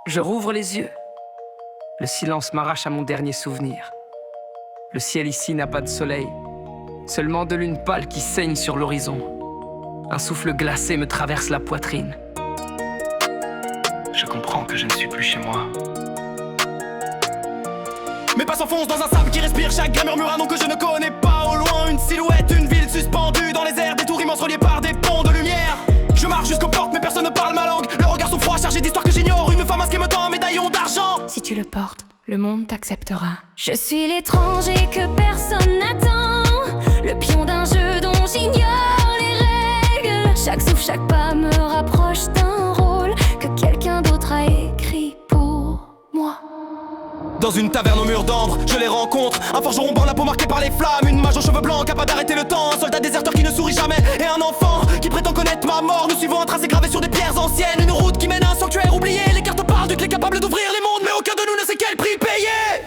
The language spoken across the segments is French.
Je rouvre les yeux. Le silence m'arrache à mon dernier souvenir. Le ciel ici n'a pas de soleil, seulement de lune pâle qui saigne sur l'horizon. Un souffle glacé me traverse la poitrine. Je comprends que je ne suis plus chez moi. Mes pas s'enfoncent dans un sable qui respire. Chaque grain murmure un nom que je ne connais pas. Au loin une silhouette, une ville suspendue dans les airs. Des tours immenses reliés par des ponts de lumière. Je marche jusqu'aux portes mais personne ne parle ma langue. Le regard sont froids, chargé d'histoires que j'ignore. Une femme masquée me tend un médaillon d'argent. Si tu le portes, le monde t'acceptera. Je suis l'étranger que personne n'attend, le pion d'un jeu dont j'ignore les règles. Chaque souffle, chaque pas me rapproche d'un rôle que quelqu'un d'autre a écrit pour moi. Dans une taverne aux murs d'ambre, je les rencontre. Un forgeron bord la peau marquée par les flammes. Une mage aux cheveux blancs capable d'arrêter le temps. Un soldat déserteur qui ne sourit jamais. Et un enfant qui prétend connaître ma mort. Nous suivons un tracé gravé sur des pierres anciennes. Une route qui mène à un sanctuaire oublié. Les cartes parlent du clé capable d'ouvrir les mondes. Mais aucun de nous ne sait quel prix payer.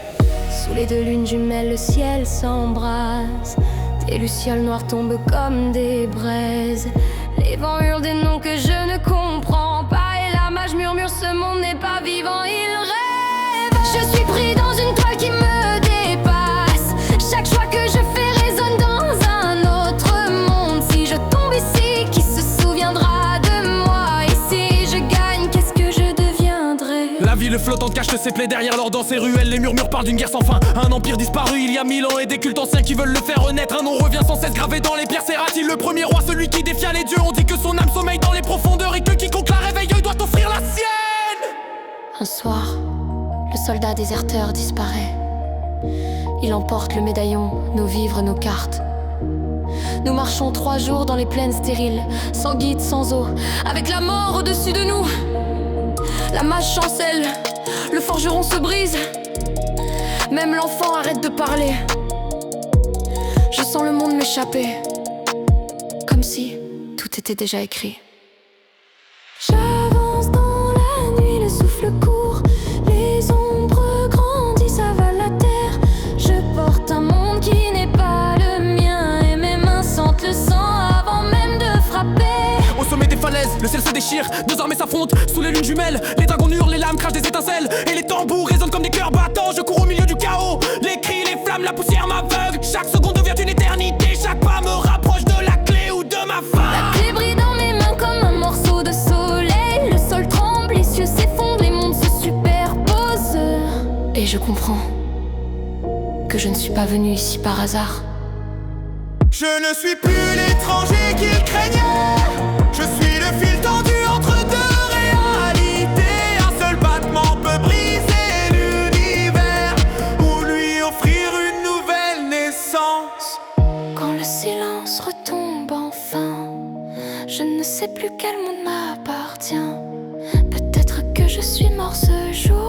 Sous les deux lunes jumelles, le ciel s'embrase. Des lucioles noires tombent comme des braises. Les vents hurlent des noms que je ne comprends pas. Et la mage murmure, ce monde n'est pas vivant, il rêve. Je suis pris dans une toile qui me dépasse. Chaque choix que je fais résonne dans un autre monde. Si je tombe ici, qui se souviendra de moi? Et si je gagne, qu'est-ce que je deviendrai? La ville flottante cache ses plaies derrière l'or dans ses ruelles. Les murmures parlent d'une guerre sans fin. Un empire disparu il y a 1000 ans et des cultes anciens qui veulent le faire renaître. Un nom revient sans cesse gravé dans les pierres. Sera-t-il le premier roi, celui qui défia les dieux? On dit que son âme sommeille dans les profondeurs et que quiconque la réveille doit offrir la sienne. Un soir, le soldat déserteur disparaît. Il emporte le médaillon, nos vivres, nos cartes. Nous marchons 3 jours dans les plaines stériles, sans guide, sans eau, avec la mort au-dessus de nous. La mage chancelle, le forgeron se brise. Même l'enfant arrête de parler. Je sens le monde m'échapper, comme si tout était déjà écrit. J'avance dans la nuit, le souffle court. Les ombres grandissent, avalent la terre. Je porte un monde qui n'est pas le mien. Et mes mains sentent le sang avant même de frapper. Au sommet des falaises, le ciel se déchire. 2 armées s'affrontent sous les lunes jumelles. Les dragons hurlent, les lames crachent des étincelles. Et les tambours résonnent comme des cœurs battants. Je cours au milieu du chaos. Les cris, les flammes, la poussière m'aveugle. Chaque seconde devient une éternité. Chaque pas me rapproche de la clé ou de ma fin. La clé brille dans mes mains comme un morceau de soleil. Le sol tremble, les cieux s'effondrent, les mondes se superposent. Et je comprends que je ne suis pas venu ici par hasard. Je ne suis plus l'étranger qu'il craignait. Je suis le fil tendu entre deux réalités. Un seul battement peut briser l'univers ou lui offrir une nouvelle naissance. Quand le silence retombe enfin, je ne sais plus quel monde m'appartient. Peut-être que je suis mort ce jour.